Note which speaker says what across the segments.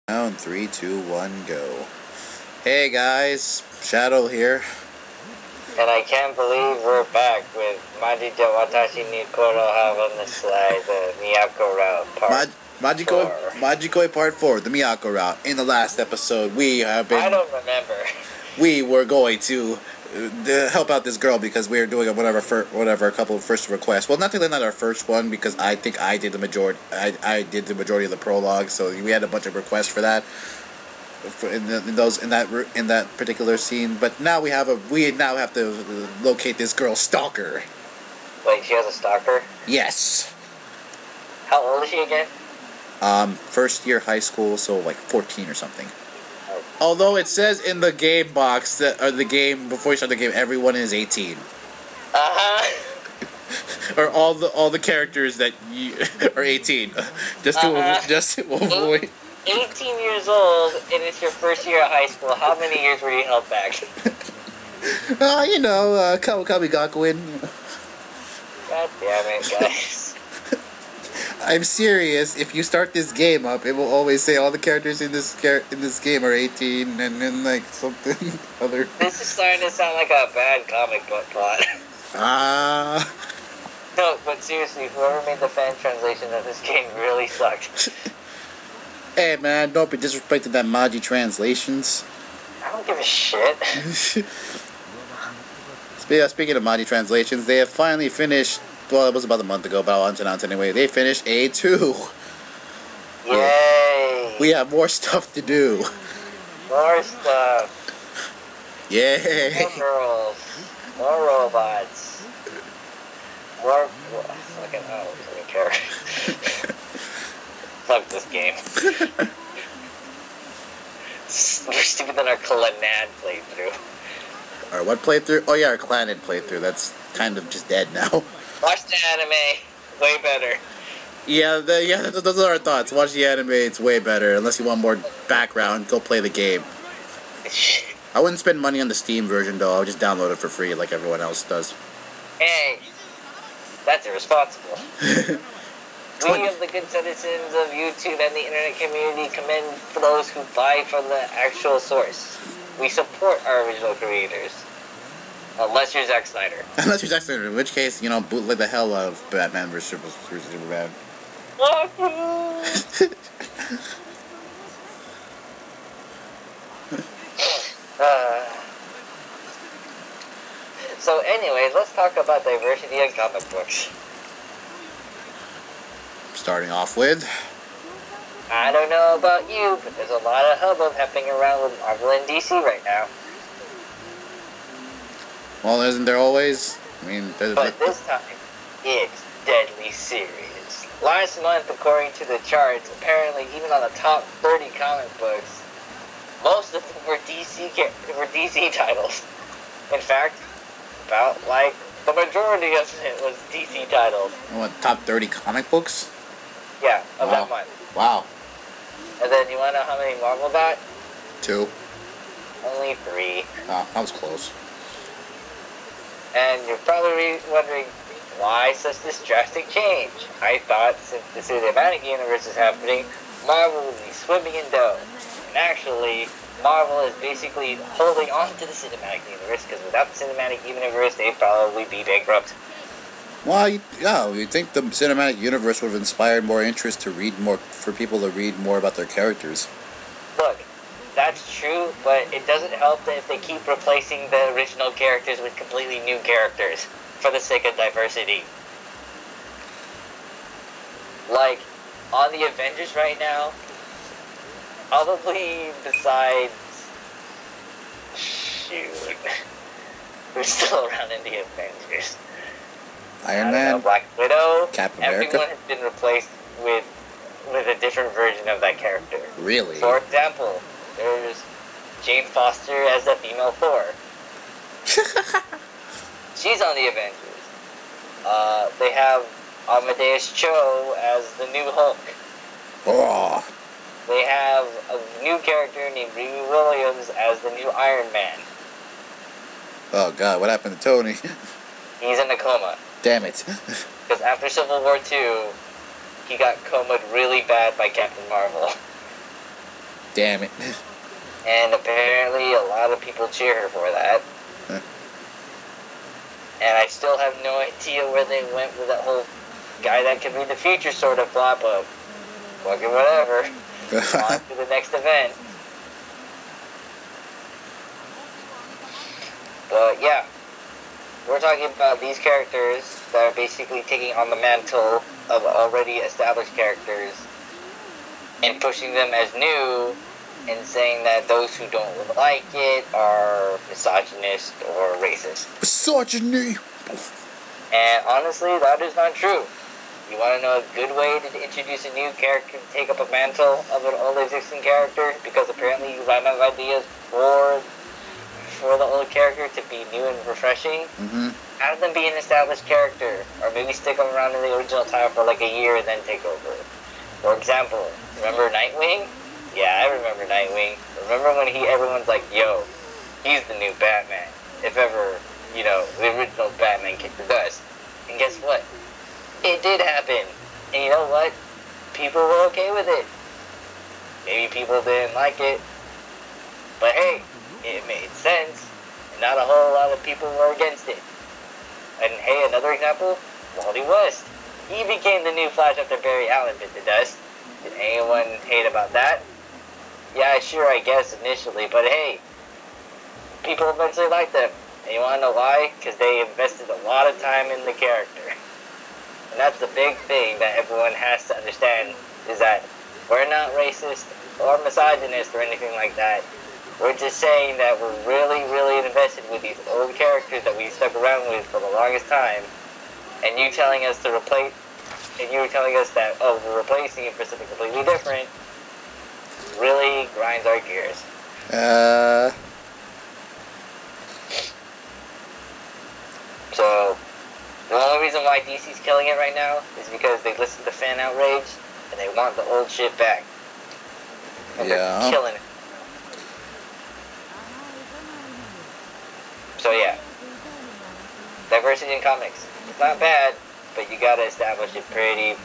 Speaker 1: Round 3, 2, 1, go. Hey guys, Shadow here.
Speaker 2: And I can't believe we're back with Maji De Watashi ni Koro on the slide, the Miyako route part
Speaker 1: Majikoi Part 4, the Miyako route. In the last episode, I
Speaker 2: don't remember.
Speaker 1: We were going to help out this girl because we were doing a couple of first requests. Well, not our first one because I think I did the majority. I did the majority of the prologue, so we had a bunch of requests for that. In that particular scene, but now we now have to locate this girl's stalker.
Speaker 2: Wait, she has a stalker?
Speaker 1: Yes.
Speaker 2: How old is she again?
Speaker 1: First year high school, so like 14 or something. Oh. Although it says in the game box or the game before you start the game, everyone is 18. Or all the characters that are 18, just to avoid.
Speaker 2: 18 years old, and it's your first year of high school. How many years were you held back?
Speaker 1: Kami Gakuin.
Speaker 2: God damn it, guys.
Speaker 1: I'm serious. If you start this game up, it will always say all the characters in this game are 18, and then like something other.
Speaker 2: This is starting to sound like a bad comic book plot. No, but seriously, whoever made the fan translation of this game really sucked.
Speaker 1: Hey man, don't be disrespecting that Maji translations.
Speaker 2: I don't give a shit.
Speaker 1: Speaking of Maji translations, they have finally finished. Well, it was about a month ago, but I'll announce anyway. They finished A2.
Speaker 2: Yay!
Speaker 1: We have more stuff to do.
Speaker 2: More stuff.
Speaker 1: Yay!
Speaker 2: More girls. More robots. More. Fucking hell, I don't care. Fuck this game. We're stupid than our Clannad playthrough.
Speaker 1: Our what playthrough? Oh yeah, our Clannad playthrough. That's kind of just dead now.
Speaker 2: Watch the anime. Way better.
Speaker 1: Yeah, those are our thoughts. Watch the anime. It's way better. Unless you want more background, go play the game. I wouldn't spend money on the Steam version though. I would just download it for free like everyone else does.
Speaker 2: Hey, that's irresponsible. We of the good citizens of YouTube and the internet community commend for those who buy from the actual source. We support our original creators. Unless you're Zack Snyder. Unless you're
Speaker 1: Zack Snyder, in which case, bootleg the hell out of Batman vs. Superman.
Speaker 2: So anyways, let's talk about diversity in comic books.
Speaker 1: Starting off with,
Speaker 2: I don't know about you, but there's a lot of hubbub happening around with Marvel and DC right now.
Speaker 1: Well, isn't there always?
Speaker 2: But this time, it's deadly serious. Last month, according to the charts, apparently even on the top 30 comic books, most of them were DC titles. In fact, about like the majority of it was DC titles.
Speaker 1: What, top 30 comic books?
Speaker 2: Yeah, of that month.
Speaker 1: Wow.
Speaker 2: And then you want to know how many Marvel got?
Speaker 1: 2.
Speaker 2: Only 3.
Speaker 1: Oh, that was close.
Speaker 2: And you're probably wondering, why such this drastic change? I thought since the cinematic universe is happening, Marvel would be swimming in dough. And actually, Marvel is basically holding on to the cinematic universe, because without the cinematic universe, they'd probably be bankrupt.
Speaker 1: Well, you'd think the cinematic universe would have inspired more interest for people to read more about their characters.
Speaker 2: Look, that's true, but it doesn't help that if they keep replacing the original characters with completely new characters for the sake of diversity. Like, on the Avengers right now, probably besides... Shoot. Who's still around in the Avengers?
Speaker 1: Iron Man,
Speaker 2: Black Widow,
Speaker 1: Captain America.
Speaker 2: Everyone has been replaced with a different version of that character.
Speaker 1: Really?
Speaker 2: For example, there's Jane Foster as the female Thor. She's on the Avengers. They have Amadeus Cho as the new Hulk.
Speaker 1: Oh.
Speaker 2: They have a new character named Riri Williams as the new Iron Man.
Speaker 1: Oh god, what happened to Tony?
Speaker 2: He's in a coma.
Speaker 1: Damn it.
Speaker 2: Because after Civil War II, he got comaed really bad by Captain Marvel.
Speaker 1: Damn it.
Speaker 2: And apparently a lot of people cheer her for that.
Speaker 1: Huh.
Speaker 2: And I still have no idea where they went with that whole guy that could be the future sort of plot, but fucking whatever. On to the next event. But yeah, we're talking about these characters that are basically taking on the mantle of already established characters and pushing them as new and saying that those who don't like it are misogynist or racist.
Speaker 1: Misogyny!
Speaker 2: And honestly, that is not true. You want to know a good way to introduce a new character to take up a mantle of an old existing character? Because apparently you ran out of ideas for the old character to be new and refreshing.
Speaker 1: Mm-hmm.
Speaker 2: Have them be an established character, or maybe stick them around in the original title for like a year and then take over. For example, remember Nightwing? Yeah, I remember Nightwing. Remember when everyone's like, yo, he's the new Batman. If ever, the original Batman kicked the dust. And guess what? It did happen. And you know what? People were okay with it. Maybe people didn't like it. But hey, it made sense. And not a whole lot of people were against it. And hey, another example, Wally West. He became the new Flash after Barry Allen bit the dust. Did anyone hate about that? Yeah, sure, I guess initially. But hey, people eventually liked them. And you want to know why? Because they invested a lot of time in the character. And that's the big thing that everyone has to understand, is that we're not racist or misogynist or anything like that. We're just saying that we're really, really invested with these old characters that we stuck around with for the longest time. And you telling us to replace, and you were telling us that, oh, we're replacing it for something completely different, really grinds our gears. So, the only reason why DC's killing it right now is because they listen to fan outrage and they want the old shit back. And they're killing it. So yeah, diversity in comics. It's not bad, but you gotta establish it pretty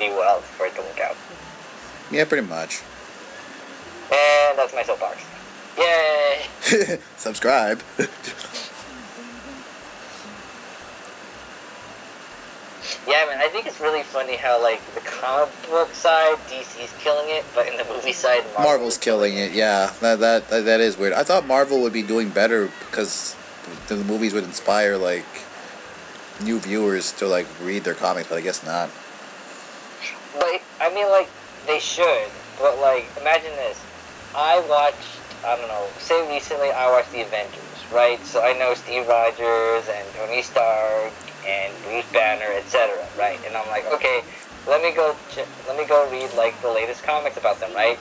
Speaker 2: well for it to work out.
Speaker 1: Yeah, pretty much.
Speaker 2: And that's my soapbox. Yay!
Speaker 1: Subscribe.
Speaker 2: Yeah, man, I think it's really funny how, like, the comic book side, DC's killing it, but in the movie side,
Speaker 1: Marvel's killing it. Yeah, that is weird. I thought Marvel would be doing better because the movies would inspire, like, new viewers to, like, read their comics, but I guess not.
Speaker 2: But, I mean, like, they should, but, like, imagine this. I watched, I don't know, say recently I watched The Avengers, right? So I know Steve Rogers and Tony Stark and Bruce Banner, etc., right? And I'm like, okay, let me go read, like, the latest comics about them, right?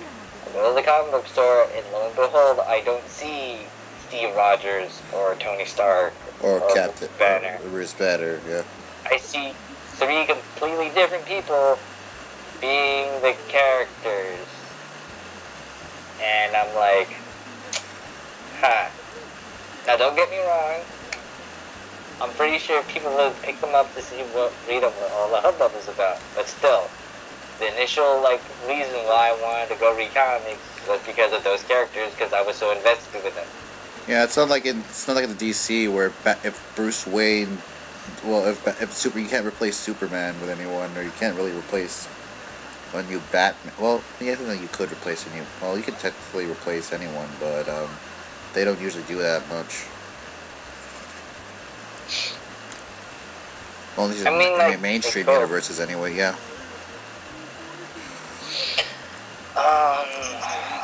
Speaker 2: I go to the comic book store, and lo and behold, I don't see Steve Rogers or Tony Stark
Speaker 1: or Captain
Speaker 2: Banner.
Speaker 1: Or Bruce Banner, yeah.
Speaker 2: I see three completely different people being the characters, and I'm like, Now, don't get me wrong. I'm pretty sure people would pick them up to read them what all the hubbub is about. But still, the initial, like, reason why I wanted to go read comics was because of those characters, because I was so invested with them.
Speaker 1: Yeah, it's not like in the DC where if Bruce Wayne, well, if you can't replace Superman with anyone, or you can't really replace a new Batman. Well, yeah, I think you could replace a new. Well, you could technically replace anyone, but they don't usually do that much. Well, these are mainstream universes anyway, yeah.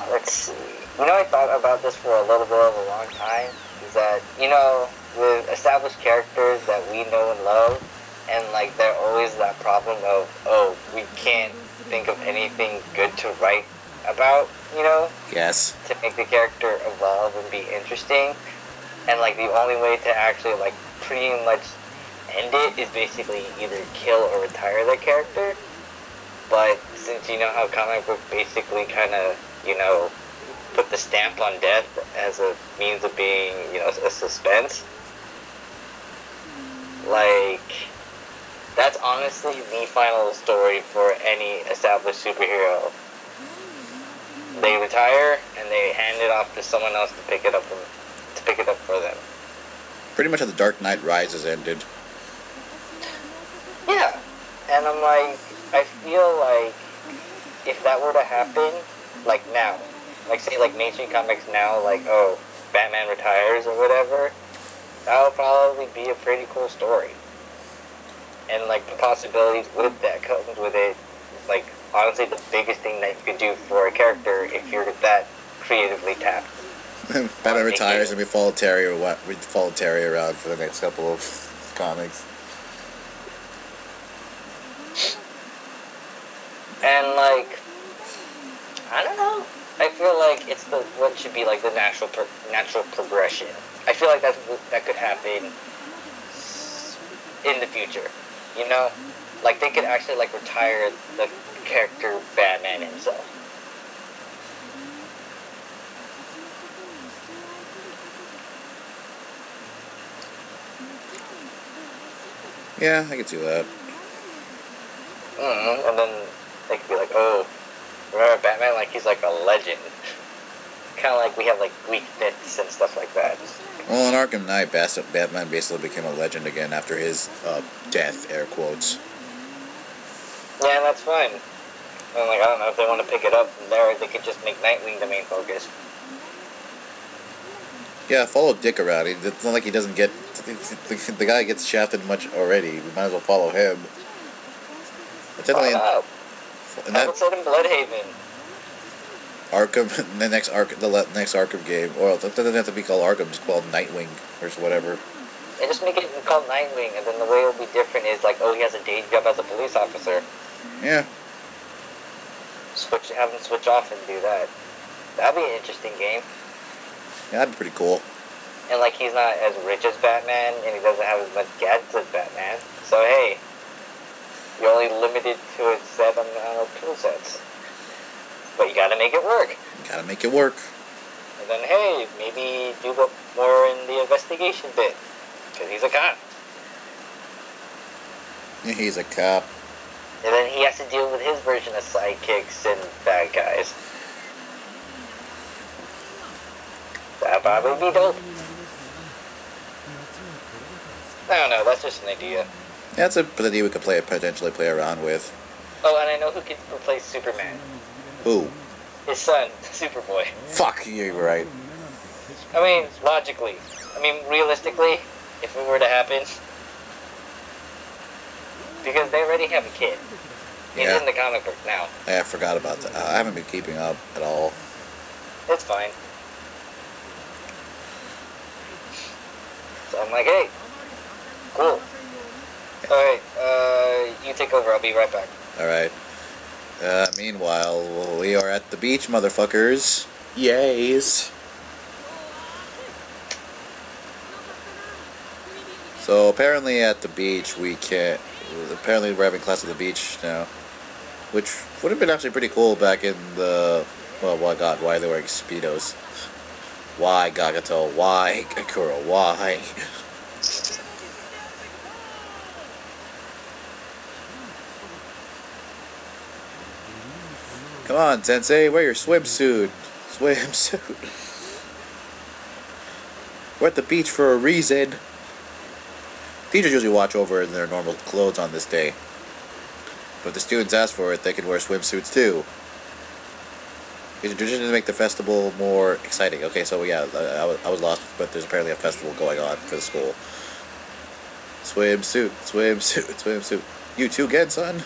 Speaker 2: Let's see. I thought about this for a little bit of a long time. Is that, with established characters that we know and love, and, like, there always that problem of, oh, we can't think of anything good to write about,
Speaker 1: Yes.
Speaker 2: To make the character evolve and be interesting. And, like, the only way to actually, like, pretty much end it is basically either kill or retire the character. But since you know how comic book basically kind of, put the stamp on death as a means of being, a suspense, like, that's honestly the final story for any established superhero. they retire and they hand it off to someone else to pick it up for them.
Speaker 1: Pretty much how the Dark Knight Rises ended.
Speaker 2: Yeah, and I'm like, I feel like if that were to happen, like now, like say like mainstream comics now, like oh, Batman retires or whatever, that would probably be a pretty cool story. And like the possibilities with that comes with it, like honestly the biggest thing that you could do for a character if you're that creatively tapped.
Speaker 1: Batman retires and we follow Terry around for the next couple of comics.
Speaker 2: And like, I don't know. I feel like it's what should be like the natural progression. I feel like that could happen in the future. You know, like they could actually like retire the character Batman himself.
Speaker 1: Yeah, I can see that.
Speaker 2: And then they could be like, oh, remember Batman? Like he's like a legend. Kind of like we have like Greek myths and stuff like that.
Speaker 1: Well, in Arkham Knight, Batman basically became a legend again after his death, air quotes.
Speaker 2: Yeah, that's fine. And like, I don't know, if they want to pick it up from there, they could just make Nightwing the main focus.
Speaker 1: Yeah, follow Dick around. It's not like he doesn't get... The guy gets shafted much already. We might as well follow him.
Speaker 2: Follow up. Have it set in Bloodhaven.
Speaker 1: Arkham, the next Arkham game, or it doesn't have to be called Arkham, just called Nightwing or whatever.
Speaker 2: And just make it called Nightwing, and then the way it'll be different is like, oh, he has a day job as a police officer.
Speaker 1: Yeah.
Speaker 2: Have him switch off and do that. That'd be an interesting game.
Speaker 1: Yeah, that'd be pretty cool.
Speaker 2: And like, he's not as rich as Batman, and he doesn't have as much gadgets as Batman. So hey, you're only limited to a set amount of tool sets. But you gotta make it work.
Speaker 1: Gotta make it work.
Speaker 2: And then, hey, maybe do more in the investigation bit. Because he's a cop.
Speaker 1: He's a cop.
Speaker 2: And then he has to deal with his version of sidekicks and bad guys. That'd probably be dope. I don't know, that's just an idea.
Speaker 1: Yeah, that's an idea we could potentially play around with.
Speaker 2: Oh, and I know who could replace Superman.
Speaker 1: Who?
Speaker 2: His son, Superboy.
Speaker 1: Fuck, you're right.
Speaker 2: I mean, logically. I mean, realistically, if it were to happen. Because they already have a kid. He's in the comic book now.
Speaker 1: Yeah, I forgot about that. I haven't been keeping up at all.
Speaker 2: It's fine. So I'm like, hey, cool. Alright, you take over, I'll be right back.
Speaker 1: Alright. Meanwhile, we are at the beach, motherfuckers. Yays. So apparently at the beach we can't... Apparently we're having class at the beach now. Which would have been actually pretty cool back in the... Well, my god, why are they wearing Speedos? Why, Gagato? Why, Kakura? Why? Come on, Sensei, wear your swimsuit. Swimsuit. We're at the beach for a reason. Teachers usually watch over in their normal clothes on this day. But if the students ask for it, they can wear swimsuits too. It's a tradition to make the festival more exciting. Okay, so yeah, I was lost, but there's apparently a festival going on for the school. Swimsuit, swimsuit, swimsuit. You too again, son?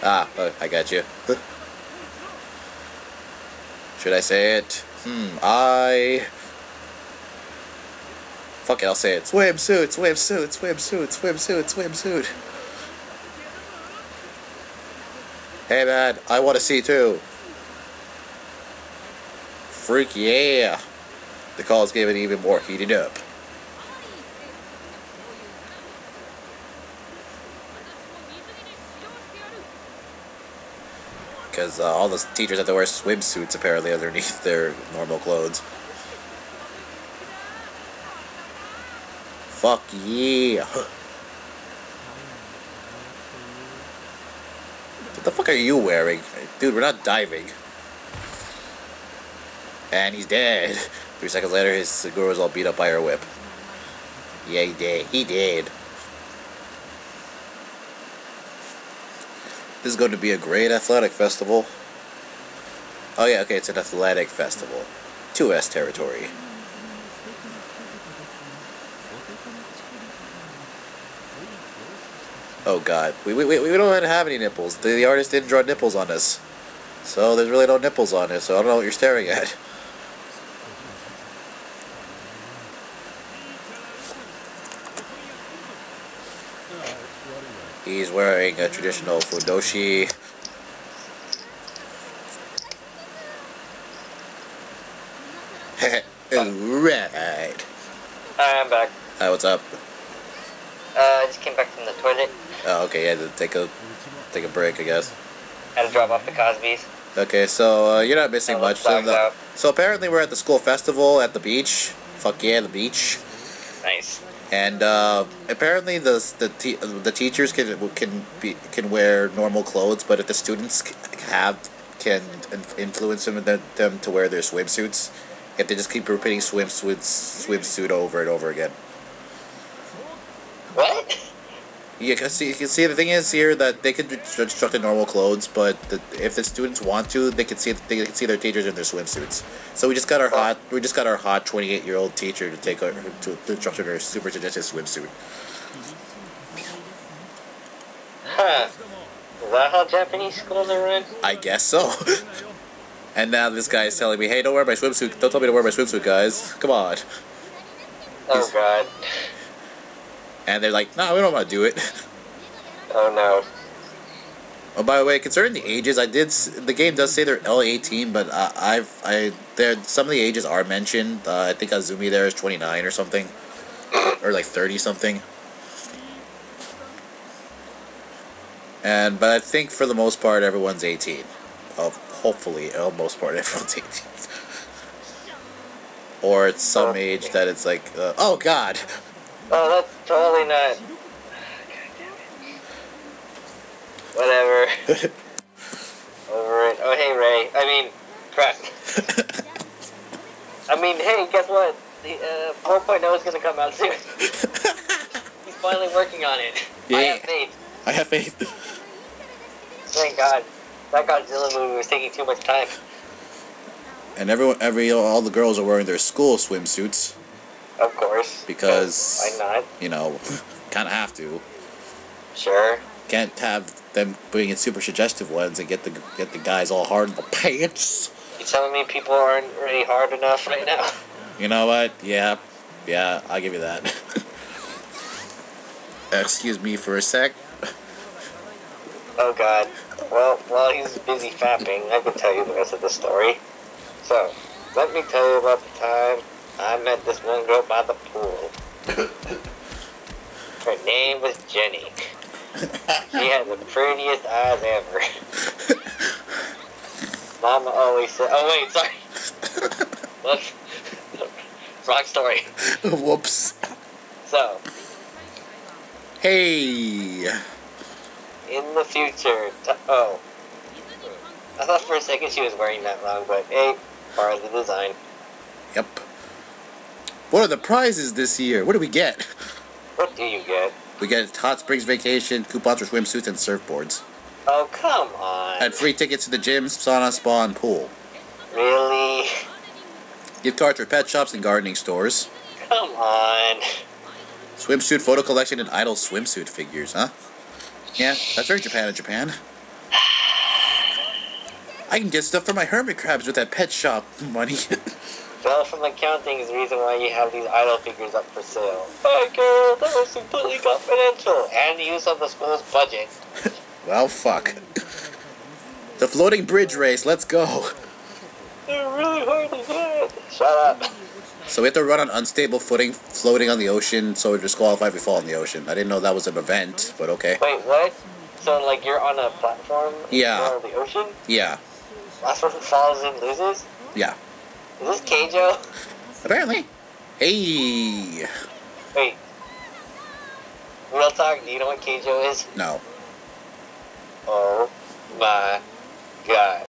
Speaker 1: Ah, I got you. Should I say it? Fuck it, I'll say it. Swimsuit, swimsuit, swimsuit, swimsuit, swimsuit. Hey man, I want to see too. Freak yeah. The calls gave it even more heated up. Because all the teachers have to wear swimsuits apparently underneath their normal clothes. Fuck yeah. What The fuck are you wearing? Dude, we're not diving. And he's dead. 3 seconds later, his girl was all beat up by her whip. Yeah, he did. He did. This is going to be a great athletic festival. Oh yeah, okay, it's an athletic festival. 2S territory. Oh god, we don't have any nipples. The artist didn't draw nipples on us. So there's really no nipples on it, so I don't know what you're staring at. He's wearing a traditional fudoshi. Right.
Speaker 2: I'm back.
Speaker 1: Hi, what's up?
Speaker 2: I just came back from the toilet.
Speaker 1: Oh, okay, yeah, take a break, I guess.
Speaker 2: Had to drop off the Cosbys.
Speaker 1: Okay, so you're not missing much. So apparently we're at the school festival at the beach. Fuck yeah, the beach.
Speaker 2: Nice.
Speaker 1: And apparently the teachers can wear normal clothes, but if the students can influence them to wear their swimsuits, if they just keep repeating swimsuit over and over again.
Speaker 2: What?
Speaker 1: You can see the thing is here that they can instruct in normal clothes, but if the students want to, they can see their teachers in their swimsuits. So we just got our hot 28-year-old teacher to take to instruct in her super suggestive swimsuit.
Speaker 2: Huh. Is that how Japanese schools are run?
Speaker 1: I guess so. And now this guy is telling me, hey, don't wear my swimsuit. Don't tell me to wear my swimsuit, guys. Come on.
Speaker 2: Oh god.
Speaker 1: And they're like, no, we don't want to do it.
Speaker 2: Oh no.
Speaker 1: Oh, by the way, concerning the ages, the game does say they're L18, but some of the ages are mentioned. I think Azumi there is 29 or something, or like 30 something. But I think for the most part everyone's 18. Hopefully, for the most part everyone's 18. Or it's some age that it's like, oh god.
Speaker 2: Oh, that's totally not. Whatever. Over it. Oh, hey, Ray. I mean, crap. I mean, hey, guess what? The 4.0 is going to come out soon. He's finally working on it.
Speaker 1: Yeah.
Speaker 2: I have faith.
Speaker 1: I have faith.
Speaker 2: Thank God. That Godzilla movie was taking too much time.
Speaker 1: And all the girls are wearing their school swimsuits.
Speaker 2: Of course.
Speaker 1: Because,
Speaker 2: why not?
Speaker 1: You know, kind of have to.
Speaker 2: Sure.
Speaker 1: Can't have them bring in super suggestive ones and get the guys all hard in the pants.
Speaker 2: You telling me people aren't really hard enough right now?
Speaker 1: You know what? Yeah, I'll give you that. Excuse me for a sec.
Speaker 2: Oh God. Well, while he's busy fapping, I can tell you the rest of the story. So, let me tell you about the time I met this one girl by the pool. Her name was Jenny. She had the prettiest eyes ever. Mama always said, oh wait, sorry. Look. Wrong story.
Speaker 1: Whoops.
Speaker 2: So.
Speaker 1: Hey.
Speaker 2: In the future, I thought for a second she was wearing that wrong, but hey, part of the design.
Speaker 1: Yep. What are the prizes this year? What do we get?
Speaker 2: What do you get?
Speaker 1: We get Hot Springs Vacation, coupons for swimsuits, and surfboards.
Speaker 2: Oh, come on.
Speaker 1: And free tickets to the gym, sauna, spa, and pool.
Speaker 2: Really?
Speaker 1: Gift cards for pet shops and gardening stores.
Speaker 2: Come on.
Speaker 1: Swimsuit photo collection and idol swimsuit figures, huh? Yeah, that's very Japan in Japan. I can get stuff for my hermit crabs with that pet shop money.
Speaker 2: Well, from accounting is the reason why you have these idol figures up for sale. Oh, girl, that was completely confidential. And use of the school's budget.
Speaker 1: Well, fuck. The floating bridge race, let's go.
Speaker 2: They're really hard to get. Shut up.
Speaker 1: So we have to run on unstable footing, floating on the ocean, so we're disqualified if we fall in the ocean. I didn't know that was an event, but okay.
Speaker 2: Wait, what? So, like, you're on a platform
Speaker 1: Yeah.
Speaker 2: in the ocean?
Speaker 1: Yeah.
Speaker 2: Last person falls in loses?
Speaker 1: Yeah.
Speaker 2: Is this Keijo?
Speaker 1: Apparently. Hey.
Speaker 2: Wait. Real talk, do you know what Keijo is?
Speaker 1: No.
Speaker 2: Oh. My God.